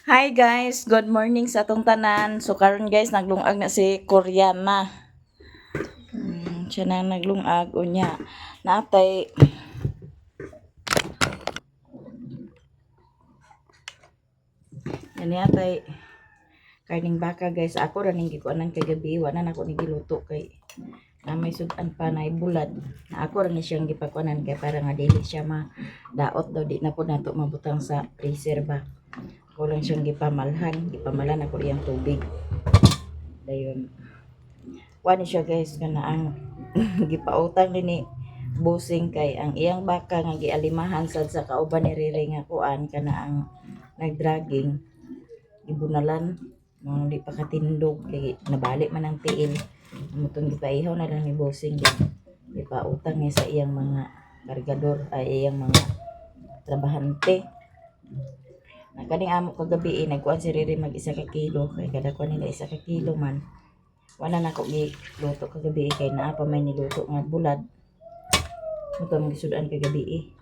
Hi guys, good morning sa atong tanan. So karon guys, naglungag na si Koreana. Siya na naglungag unya. Natay yani atay karning baka guys. Ako ra ning gikuanan kagabi, wala na ako ni giluto kay na may sudan pa na bulad. Na ako ra ni siyang gipakuanan kay para nga dili siya daot daw di na po nato mabutang sa freezer ba. Ako lang siyang gipamalhan ako iyang tubig. Dayon wani siya guys kana ang gipautang din ni busing kay ang iyang baka nga gialimahan sad sa kauban ni Riri nga kuan kana ang nagdragging gibunalan mo di pa katindog kay nabali man ang tiil mutong gipaihaw na lang ni busing gipautang niya sa iyang mga kargador ay iyang mga trabahante na kaning amo kagabi nagkuan si Riri mag isa ka kilo kay kada kuan nila isa ka kilo man wala na ko giluto kagabi kay naa pa may niluto nga bulad ito ang gisudan kagabi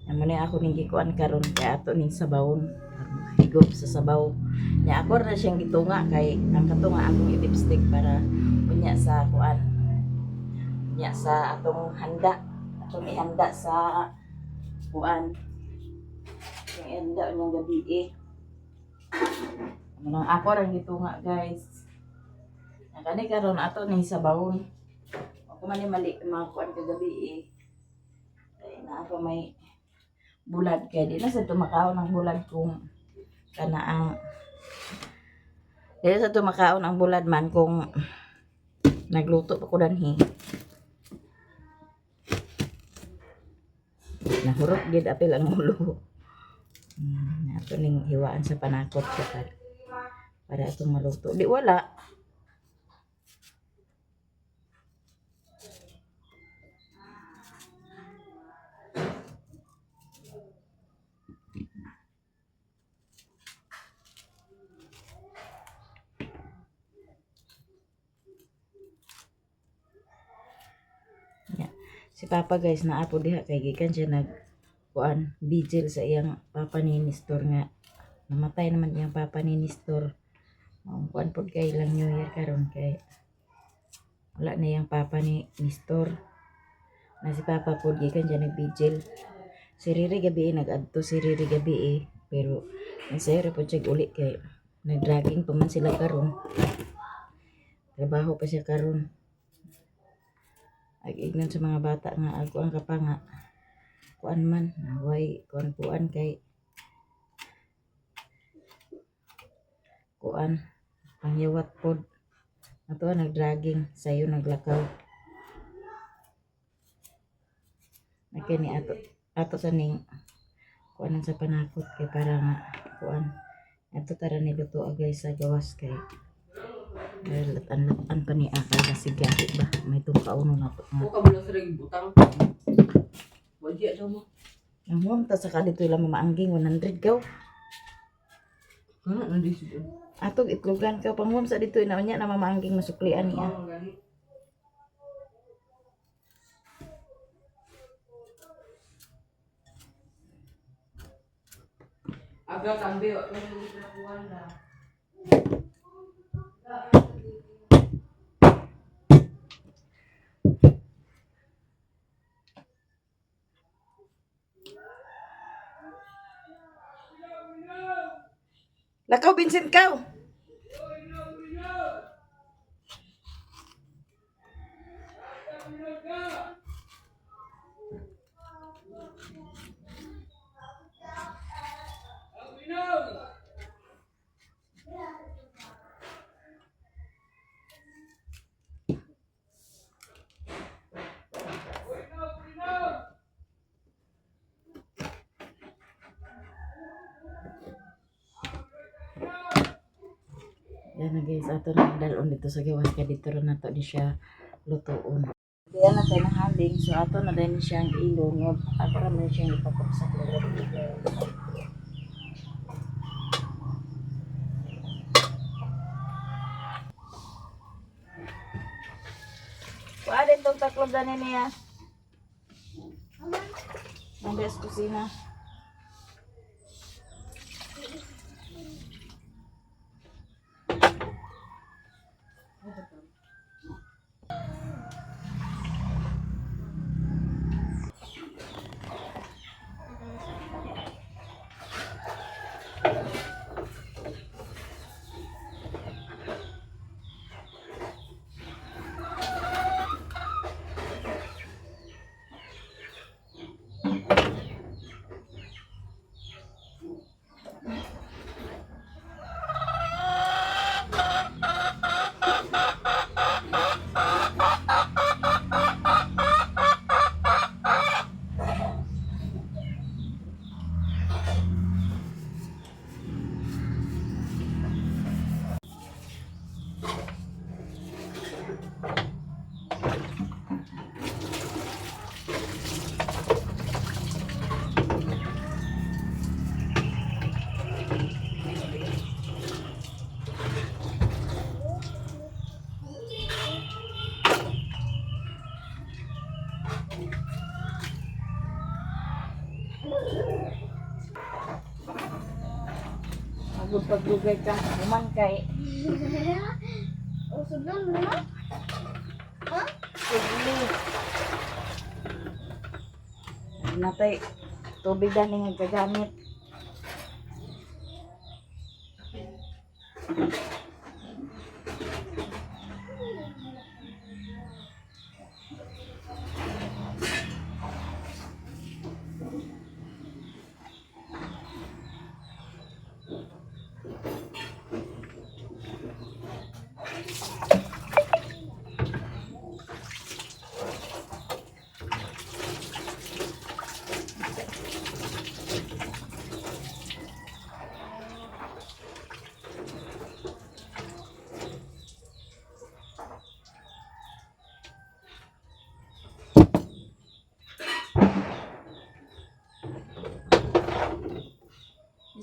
amo na ako ning gikuan karon kay ato ning sabawon higop sa sabaw nya ako ra siyang gitunga kay ang katunga akong i-lipstick para unya sa kuan nya sa atong handa atong ihanda sa kuan yung ihanda unyang gabi amo ako ra gitunga guys kani karon ato ning sabawon ako man ni mali makuan kagabi ay naa pa may bulad kay di na sa tumakaon ang bulad kung kana ang di na sa tumakaon ang bulad man kung nagluto pa ko danhi nahurot gid apil ang ulo ato ning hiwaan sa panakot para atong maluto di wala. Si Papa guys naapo diha kay gikan siya nag kuan vigil sa iyang papa ni Nestor nga namatay naman iyang papa ni Nestor. Kuan pod kay lang New Year karon kay wala na iyang papa ni Nestor. Na si Papa pod gikan siya nag vigil. Si Riri gabi nag-adto si Riri gabi pero nasayro pod siya uli kay nagdragging pa man sila karon. Trabaho pa siya karon. Ag-ignan sa mga bata nga ako ang kapanga kuan man way kuan kay kuan pangyawat pod ato nagdragging sayo naglakaw nakini ato sa ning kuanan sa panakot kay para nga kuan ato tara ni luto agay sa gawas kay latan pa ni akal na sigari ba may tungkauno na to Ko kabalo sa ring butang. Wajia daw mo. ang mo ta sa kadito lang mamaangging 100 gaw Kana nandi siya. atog itlogan ka pangmom sa dito ina nya na mamaangging masuklian niya Gani. Aga kambe wa kami nagkuhan na. lakaw Vincent kaw yan na guys ato na dalon dito sa gawas kay dito ra nato di siya lutoon kaya na tayo nahaling so ato na din siyang ilunod at kami siyang ipapok sa kulog kuha din tong taklob na niya nandiyan sa kusina Agud paglugay ka, human kay Usod lang naman. Ha? sigli. Natay tubig dani nga gagamit.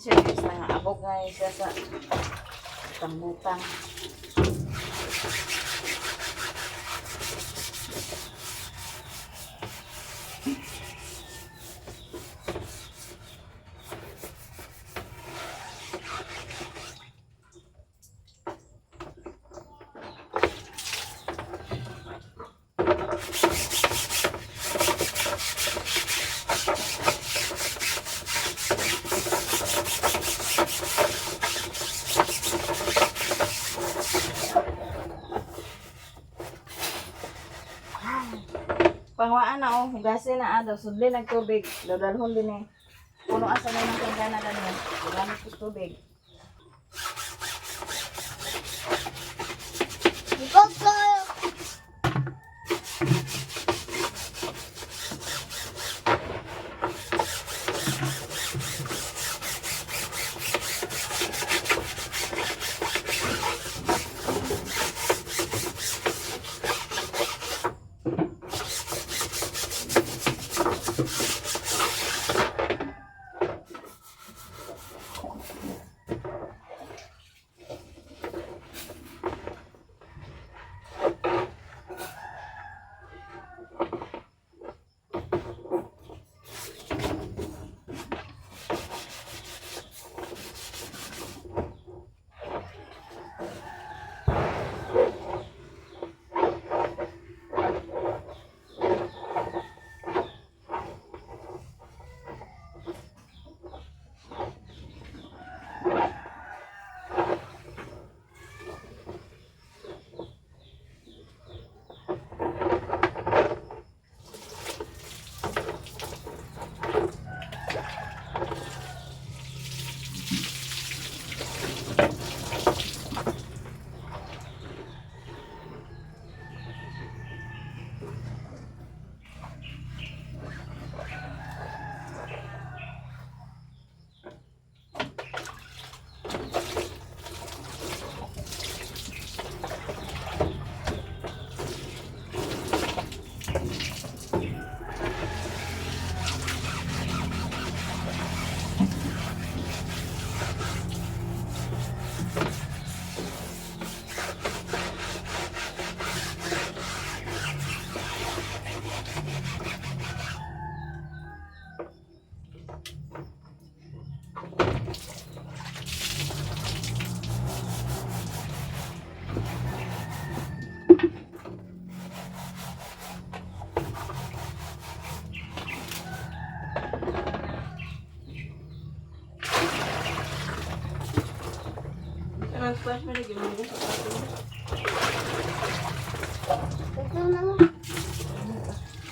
Siya guys nga abog nga siya sa tambutang. Pangwaan na oh, hugasin na daw sudli ng tubig. Dadalhon din eh. Puno asa na ng kagana na niya. Gamit ko tubig. Ikaw ka. ng sponge mo na ginawa sa plato. Ito na mo.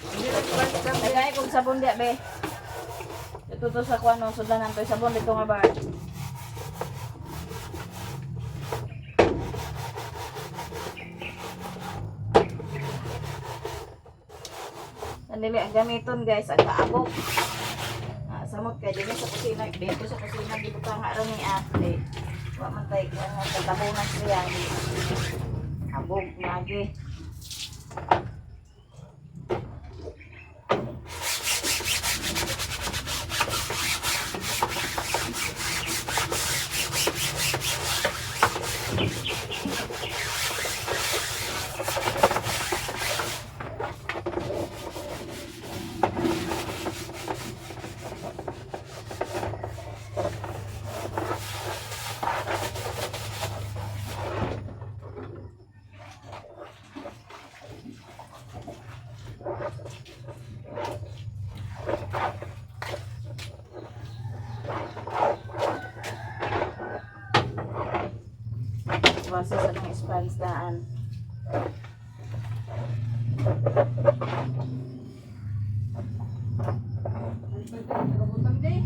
Hindi na sponge ka. Nagay kong sabon dia be. Ito to sa kuano sudanan to sabon dito nga ba. Sandali ang gamiton guys, ang kaabok. Samot kay dito sa kusina, dito sa kusina gibutang nga ra ni ate. Wa man tay nga tatabunan siya. Abog lagi. Base sa mga sponge daan. Kabutang din.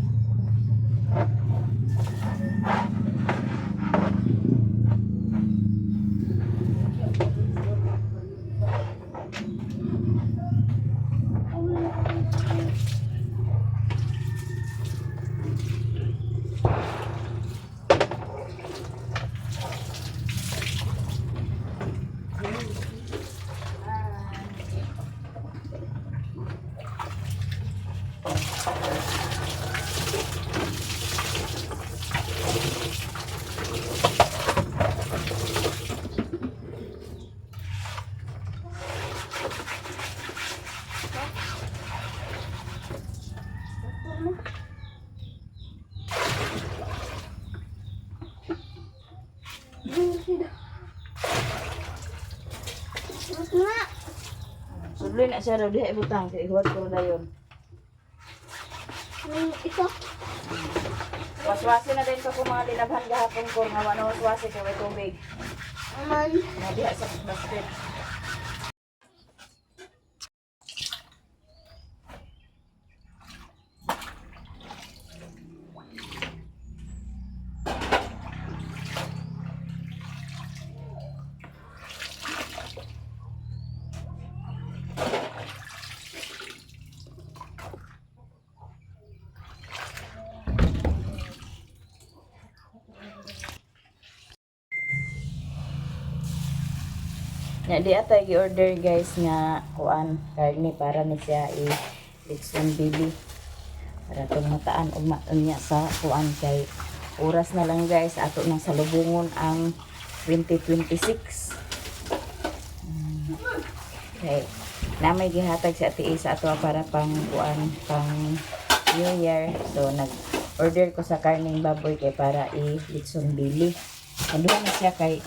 Mas na. Sudlin na siya raw diha ibutang kay ihuwat ko na yun. Ito. Waswasi na din ko kung mga dinaghan gahapon ko nga wano waswasi ko may tubig. Aman. Na diha sa basket. Ya di atay gi-order guys nga kuan karne para ni siya i-Litson Bibi. Para tong mataan ugma niya sa kuan kay oras na lang guys ato nang salubungon ang 2026. Okay. Na may gihatag sa ati sa ato para pang kuan pang New Year. So nag-order ko sa karning baboy kay para i-Litson Bibi. Kaduha na siya kay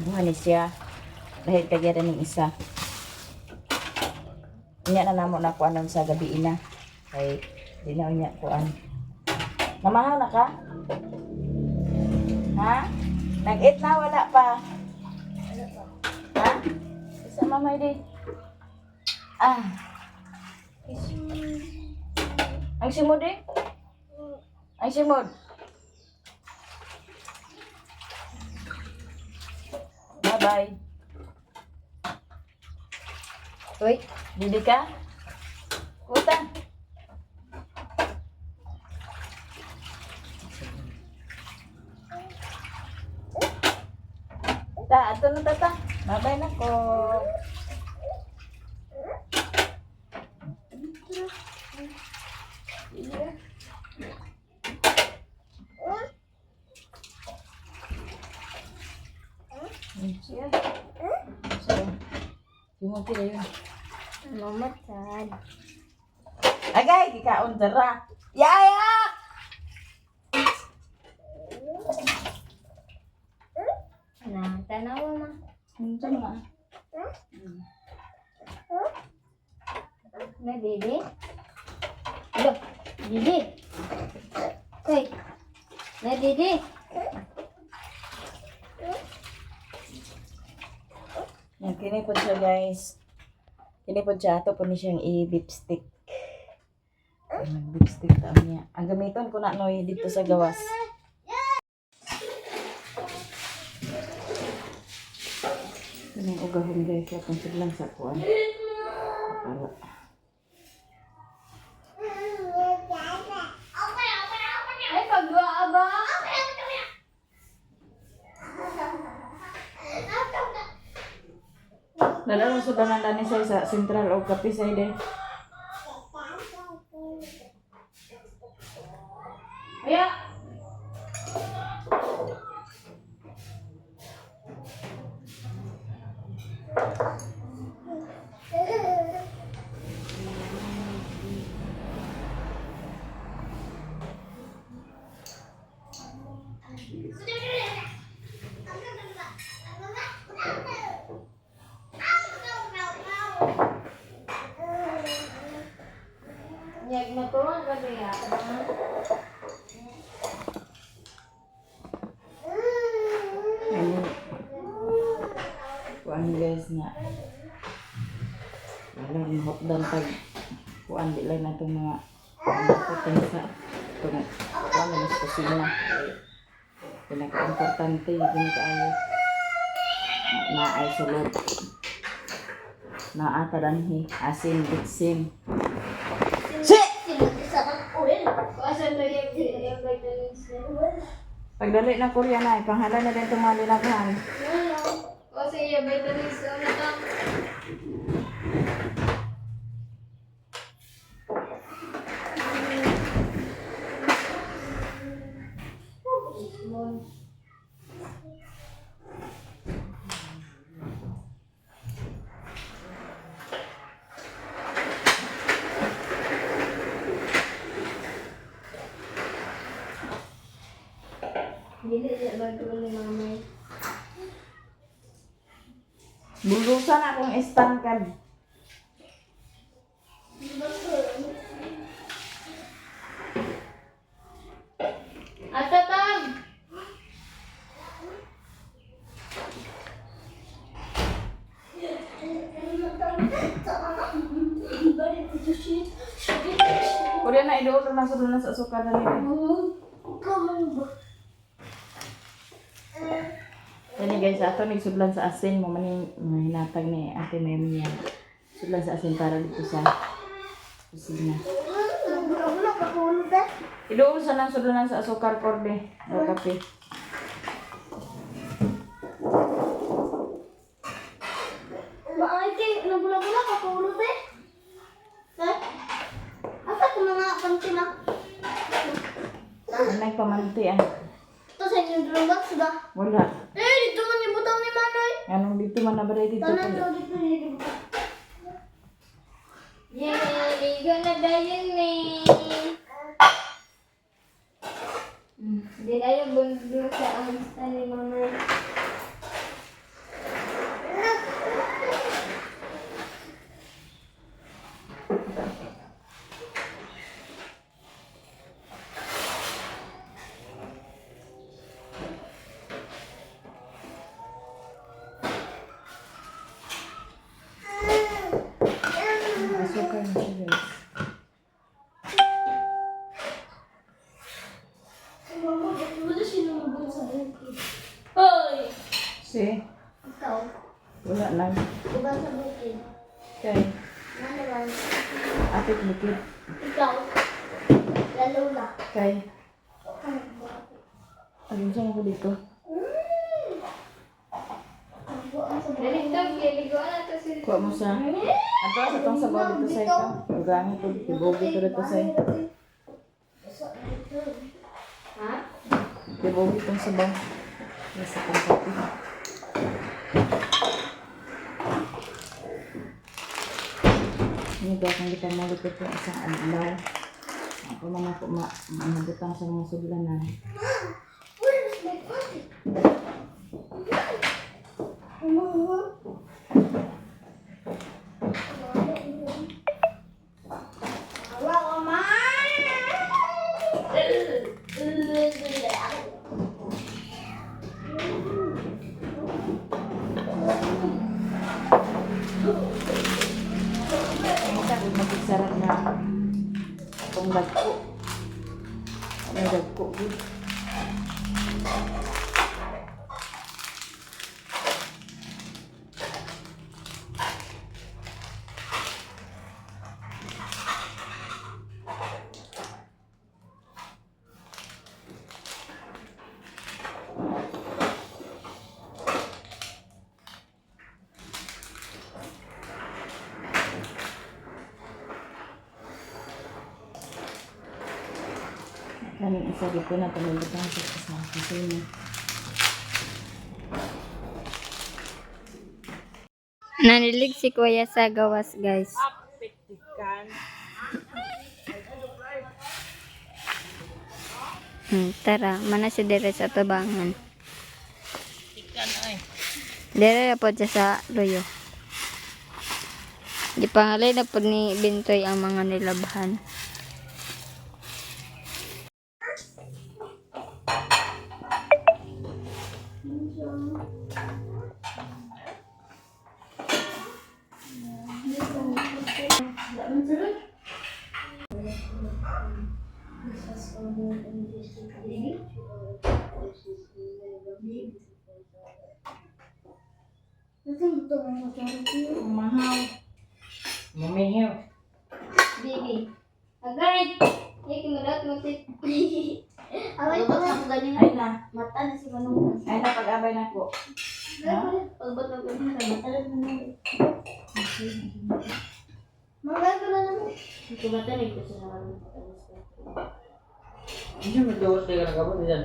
buhan siya dahil kagyan ng isa niya na namo na kuan sa gabi ina kay di na niya kuan namahaw na ka ha nag-eat na wala pa ha isa mamay di ang simod di ang simod bye. Uy, didi ka? Kuta. Ato na tata. Bye na ko. Siya. So, yung tira yun. Mamatad. Agay, kikaon dara. Yaya! Na, tanawa ma. Ito na. Na, Didi? Look, Didi. Hey, na, Didi. Yan, kini po siya guys. Kini po siya, ato po ni siyang i-dipstick. Nag-dipstick ta niya. Ang gamiton ko na noy dito sa gawas. Kini ugahon guys, atong siglang sa kuan. Para. Ay, pagwa ba? Lalo sa banana ni sa Central o Kapisay din. Aya. Nyag na to, ang ganda ya. Ano? Kuan guys na. Lalo yung hotdog pag kuan di lang na itong mga putang sa itong kuan na sa kusina. Pinaka-importante yung kaayo. Na ay sulod. Na atadanhi asin bitsin. Kuasan na yung vitamins na. Pagdali na Korea na, panghala na din itong mga linaghan. Kuasan yung vitamins na lang. Dili niya bago ni mamay. Bulusan akong istangkad. Atatag! Korea na idool na sa suka na nila. Yan guys, ato nagsudlan sa asin mo maning mga hinatag ni Ate Mem niya. Sudlan sa asin para dito sa kusina. Idool sa nang sudlan sa asukar korde o kape. Maayte, nabula-bula ka paulo te. Asa ko mga kantina? Anay pamanti ah. Ito sa inyong drugas ba? Wala. Dito man yung butang ni Manoy. Anong dito man na ba dito? Tanan daw dito ni butang. Yay! Ligo na dayon ni. Hindi na yung bundo sa amista ni Manoy. Asukar na siya guys. Wala sinulubog sa bukid. Hoy! Si, Ikaw, wala lang. diba sa bukid? Kay, Ano ba? atik bukid. Ikaw, lalo na. Kay, alin siya ako dito. Kuha mo sa... Ato sa itong sabaw dito sa ikaw. Ugamit ko, tibogi ko dito sa ikaw. Ha? Tibogi itong sabaw. Nasa itong kape. Ini ba kung kita malipit yung isang adlaw. Ako naman po managutang sa mga suglanan. Kaning isa dito na tumulutang sa kusina. Nanilig si Kuya sa gawas, guys. Tara, mana si dire sa tabangan. Dire na po siya sa loyo. Di pangalay na po ni Bintoy ang mga nilabhan. Mahal. Mamihaw. Bibi. Agay! Kimulat mo tit. Away ko na. Ay na. Mata na si Manong. Ay na pag-abay na po. Pagbot na ganyan. Mata na si Manong. Magay ko na naman. Ito ba tayo ko sa naman. Hindi mo daw tayo nagabot diyan.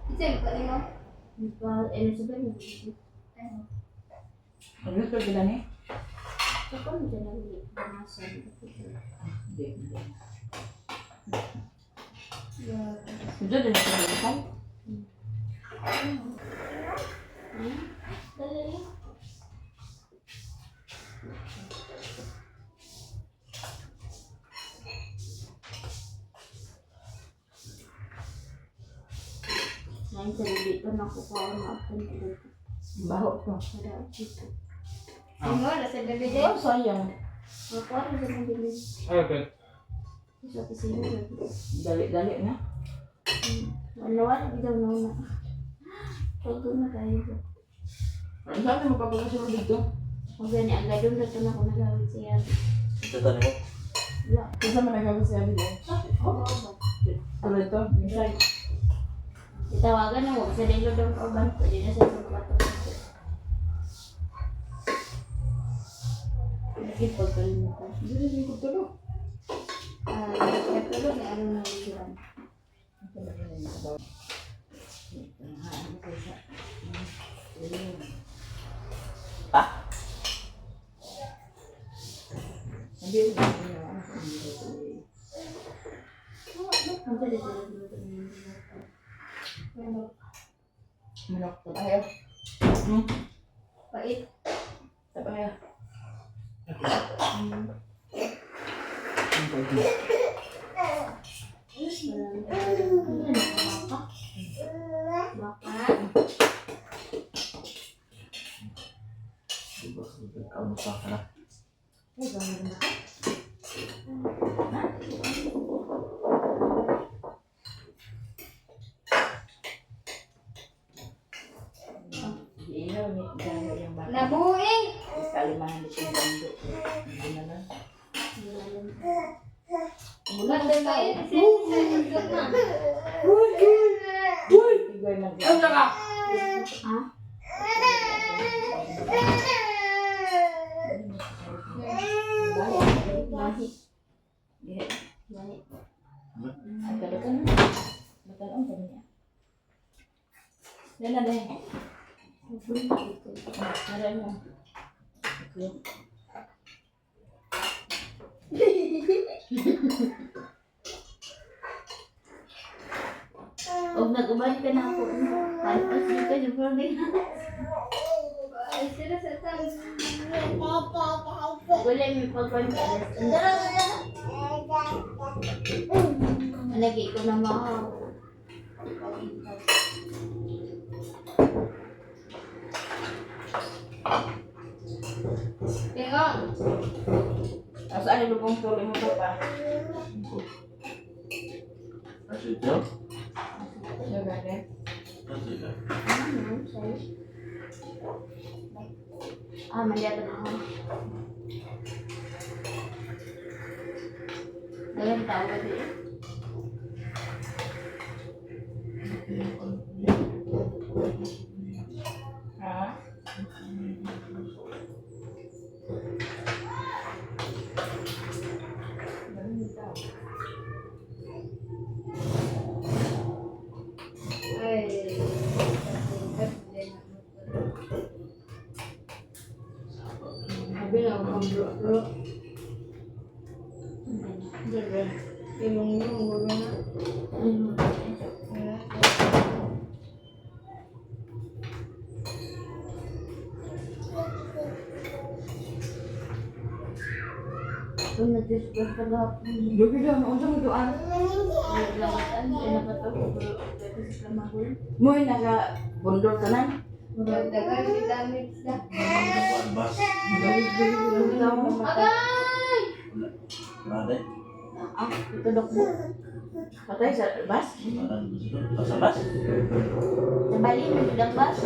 Ito yung kanino. Ano sa ba niya? Ano ito sila ni? Ako na dyan ang banasan. Hindi. Diyan din sa bukan. Dali. Ngayon sa dito na ko pa na dito. Baho to. Para dito. Ano na sa bebe din? Oh, sayang. Ako na sa bebe. Ay, okay. Sa pisino. Dali-dali na. Wala bitaw na una. Pagod na kayo. Ano saan mo papagasunod dito? Magani agad doon na ito na ko nagawin siya. Ito tanong mo. Wala. Kasi mo nagawin siya dito. Oo ba? Ano ito? Misay. Itawagan na mo sa dilo daw ka ban pwede na sa pagbato. Lagi pagkalimutan. Hindi rin ko tulog. Katulog na ano na liwan. Ito na rin yung sabaw. Hindi rin ako niya. Ang pwede sa dilo daw niya. Manok. Tabayo. Pait. Tabayo. Baka. Ikaw mo sa kana. Iihaw ni Gano yung bata. Nabuing. Kalimahan dito yung bando. Hindi na lang. Bulan din kayo. Sa na. Igoy mag- Ano ka? Ha? Lahi. Iya. Lahi. Ay, talaga na. Matalang pa niya. Yan na deh. Nara mo. Okay. Huwag nag-ubad ka na ako. Palpas dito ka yung birthday na. Ay, sila sa tang. Wala may pagpanta. Lagi ko na mga. Tingong. Saan yung lubong tuloy mo to pa? Kasi ito. Sugar, Mandi apa dulu? Kalian tahu tadi? Ha? Tapi nggak mau bro. Jadi, ilmu guruna. Benar just berkata Jogi dong, untung itu an. Lamatan, dapat tahu dari selama bulan. Mo naka bundol tanan. Dagan kita mix dah. Bas. Agay! Ada. Ah, itu dok bu. Patay sa bas. Mana di situ? Pasal bas. Kembali sudah bas.